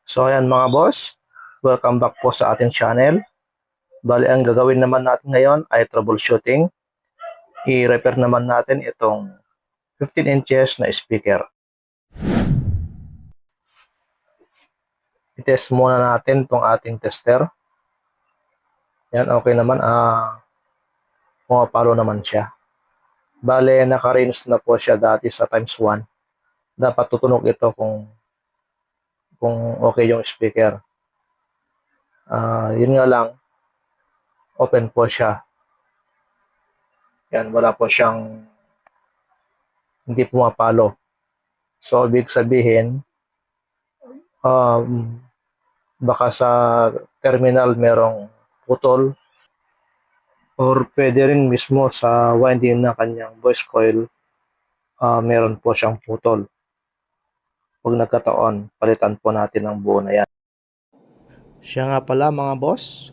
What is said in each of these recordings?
So ayan mga boss, welcome back po sa ating channel. Bali ang gagawin naman natin ngayon ay troubleshooting. I-repair naman natin itong 15 inches na speaker. I-test muna natin itong ating tester. Yan, okay naman. Pumapalo naman siya. Bali, naka-range na po siya dati sa times 1. Dapat tutunog ito kung okay yung speaker. Yun nga lang, open po siya. Yan, wala po siyang hindi pumapalo. So, ibig sabihin, baka sa terminal merong putol or pwede rin mismo sa winding na kanyang voice coil, meron po siyang putol. Pag nagkataon, palitan po natin ang buo na yan. Siya nga pala mga boss,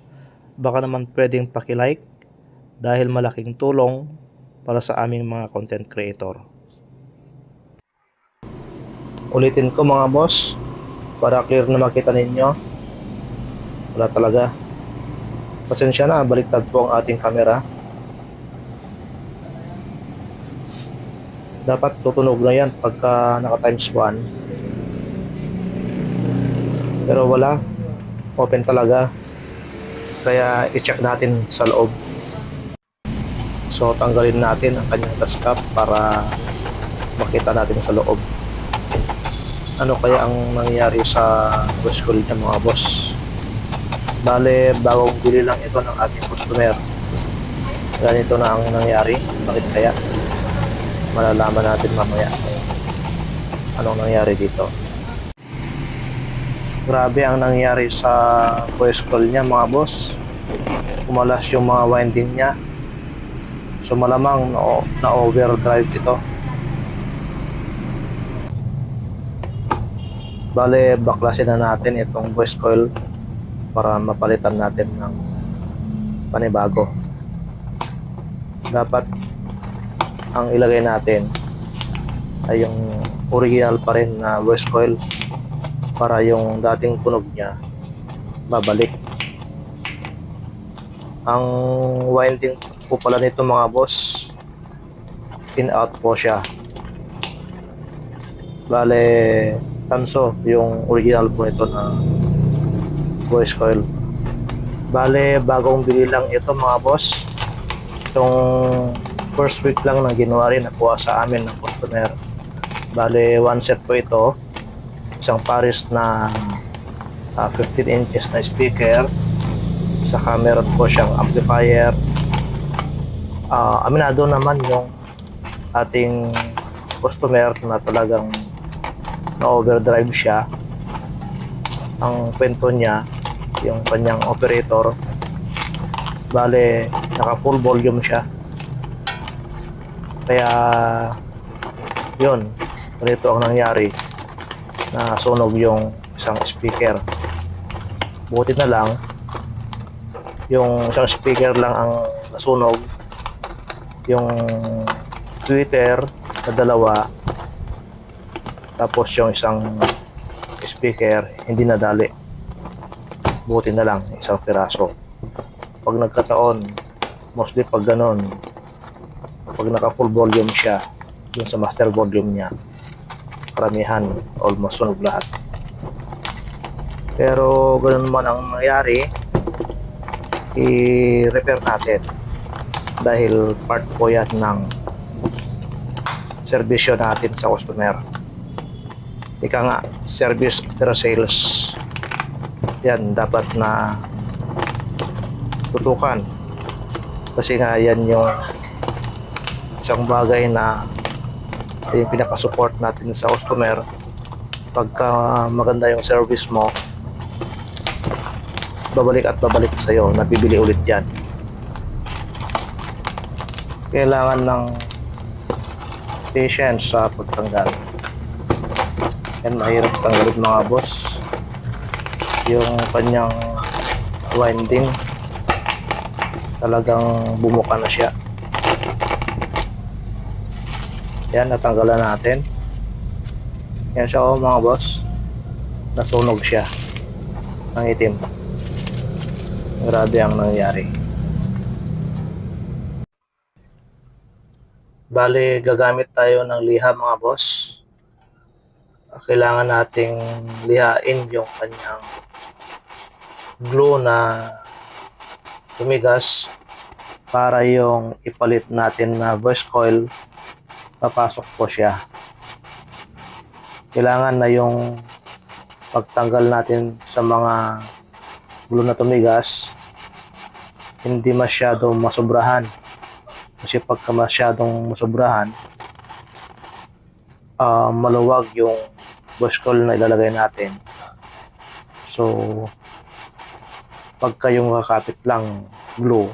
baka naman pwedeng paki-like dahil malaking tulong para sa aming mga content creator. Ulitin ko mga boss, para clear na makita ninyo. Wala talaga. Pasensya na, baliktad po ang ating camera. Dapat tutunog na yan pagka naka times 1. Pero wala. Open talaga. Kaya i-check natin sa loob. So tanggalin natin ang kanyang dust cap para makita natin sa loob. Ano kaya ang nangyari sa voice coil niya mga boss? Bale, bagong bili lang ito ng ating customer. Ganito na ang nangyari. Bakit kaya? Malalaman natin mamaya anong nangyari dito. Grabe ang nangyari sa voice coil niya mga boss. Kumalas yung mga winding niya. So malamang na overdrive ito. Bale, baklasin na natin itong voice coil para mapalitan natin ng panibago. Dapat ang ilagay natin ay yung original pa rin na voice coil para yung dating tunog niya babalik. Ang winding po pala nito mga boss, in out po siya. Bale, tanso yung original po ito na voice coil. Bale, bagong bili lang ito mga boss. Itong first week lang ng January nakuha sa amin ng customer. Bale, one set po ito. Isang pares na 15 inches na speaker. Saka meron po siyang amplifier. Aminado naman yung ating customer na talagang na-overdrive siya. Ang kwento niya, yung kanyang operator, bale naka full volume siya, kaya yun, ganito ang nangyari, na sunog yung isang speaker. Buti na lang yung isang speaker lang ang nasunog, yung tweeter na dalawa, tapos yung isang speaker hindi nadali. Buti na lang isang piraso. Pag nagkataon, mostly pag ganon, pag naka full volume siya dun sa master volume niya, karamihan almost sunog lahat. Pero ganun man ang nangyari, i-repair natin dahil part po yan ng serbisyo natin sa customer. Ika nga, service after sales. Yan, dapat na tutukan. Kasi nga, yan yung isang bagay na yung pinaka-support natin sa customer. Pagka maganda yung service mo, babalik at babalik sa'yo, nabibili ulit yan. Kailangan ng patience sa pagtanggal. Yan, mahirap tanggalin mga boss. Yung kanyang winding talagang bumuka na siya. Yan, natanggalan natin. Yan siya mga boss. nasunog siya ng itim. Grabe ang nangyari. Bale, gagamit tayo ng liha mga boss. Kailangan nating lihain yung kanyang glue na tumigas para yung ipalit natin na voice coil, papasok po siya. Kailangan na yung pagtanggal natin sa mga glue na tumigas, hindi masyadong masobrahan. Kasi pagka masyadong masobrahan, maluwag yung voice coil na ilalagay natin. So, pagka yung kakapit lang glue,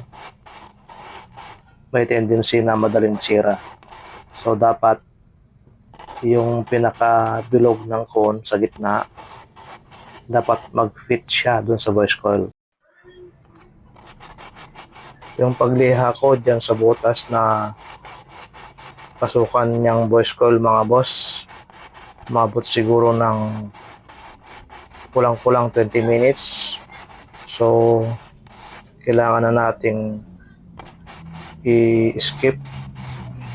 may tendency na madaling masira. So, dapat yung pinaka-bilog ng cone sa gitna, dapat mag-fit siya dun sa voice coil. Yung pagliha ko dyan sa butas na pasukan niyang voice coil mga boss, umabot siguro ng kulang-kulang 20 minutes. So, kailangan na nating i-skip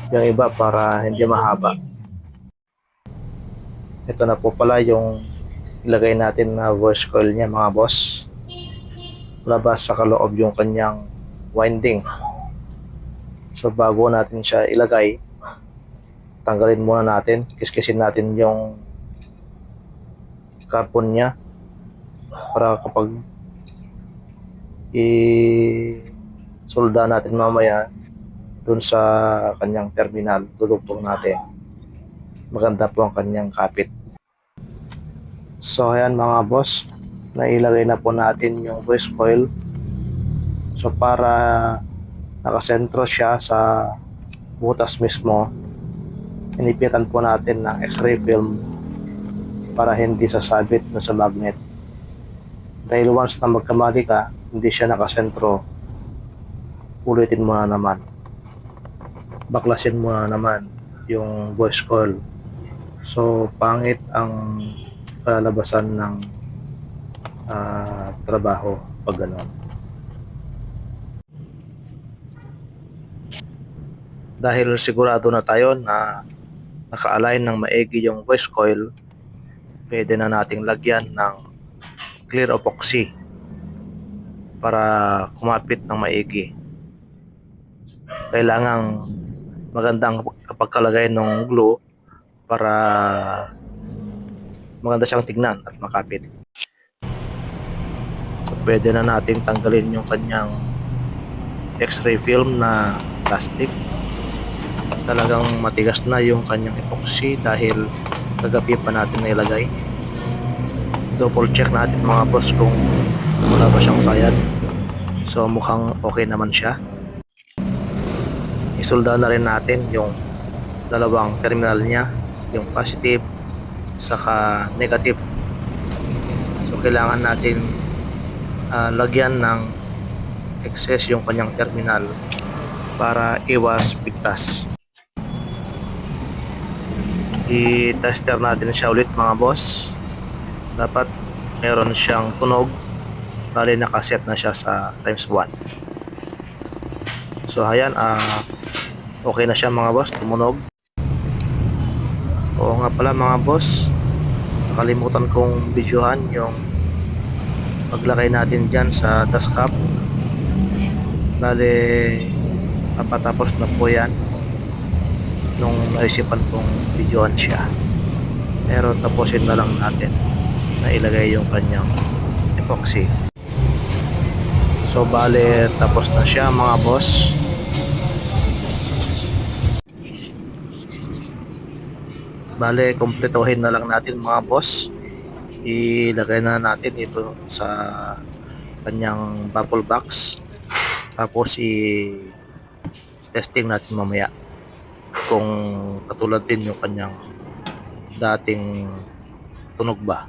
yung iba para hindi mahaba. Ito na po pala yung ilagay natin na voice coil niya mga boss. Labas sa kaloob yung kanyang winding. So bago natin siya ilagay, tanggalin muna natin, kiskisin natin yung carbon niya para kapag i-solda natin mamaya dun sa kanyang terminal, dudugtong natin, maganda po ang kanyang kapit. So ayan mga boss, nailagay na po natin yung voice coil. So para nakasentro siya sa butas mismo, inipitan po natin ng x-ray film para hindi sasabit na sa magnet. Dahil once na magkamali ka, hindi siya nakasentro, ulitin mo na naman. Baklasin mo na naman yung voice coil. So pangit ang kalalabasan ng trabaho pag gano'n. Dahil sigurado na tayo na naka-align ng maigi yung voice coil, pwede na nating lagyan ng clear epoxy para kumapit ng maigi. Kailangang magandang pagkalagay ng glue para maganda siyang tignan at makapit. So, pwede na nating tanggalin yung kanyang x-ray film na plastic. Talagang matigas na yung kanyang epoxy dahil kagabi pa natin nailagay. Double check natin mga boss kung wala ba siyang sayad. So mukhang okay naman siya. Isolda na rin natin yung dalawang terminal niya, yung positive saka negative. So kailangan natin lagyan ng excess yung kanyang terminal para iwas pigtas. I-tester natin siya ulit mga boss. Dapat meron siyang tunog, bali nakaset na siya sa times 1. So ayan, okay na siya mga boss, tumunog. Oo nga pala mga boss, nakalimutan kong videohan yung paglagay natin dyan sa dust cap. Bali papatapos na po yan nung naisipan kong videohan siya, pero tapusin na lang natin na ilagay yung kanyang epoxy. So bale tapos na siya mga boss. Bale kumpletuhin na lang natin mga boss, ilagay na natin ito sa kanyang bubble box, tapos i-testing natin mamaya kung katulad din yung kanyang dating tunog ba.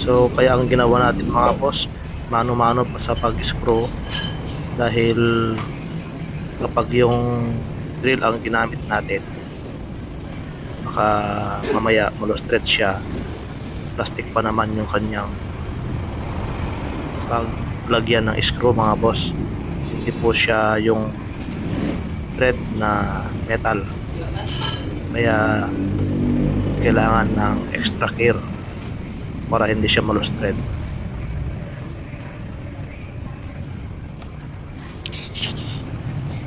So kaya ang ginawa natin mga boss, mano-mano pa sa pag-screw, dahil kapag yung drill ang ginamit natin, baka mamaya malustret siya. Plastic pa naman yung kanyang paglagyan ng screw mga boss, hindi po siya yung thread na metal, kaya kailangan ng extra care para hindi siya malustret.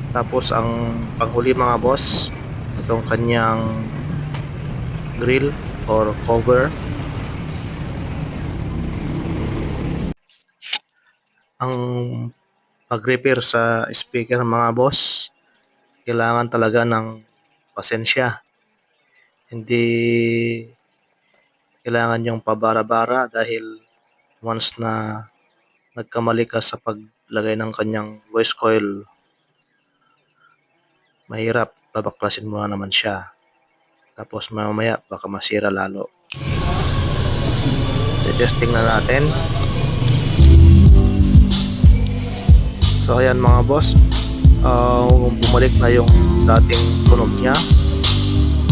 Tapos ang panghuli mga boss, itong kanyang grill or cover. Ang pag-repair sa speaker mga boss, kailangan talaga ng pasensya. Hindi kailangan yung pabara-bara, dahil once na nagkamali ka sa paglagay ng kanyang voice coil, mahirap, babaklasin mo na naman siya. Tapos mamaya baka masira lalo. So testing na natin. So ayan mga boss, bumalik na yung dating tunog niya.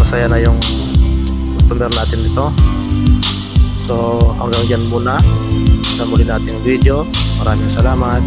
Masaya na yung customer natin dito. So hanggang dyan muna sa muli nating video. Maraming salamat.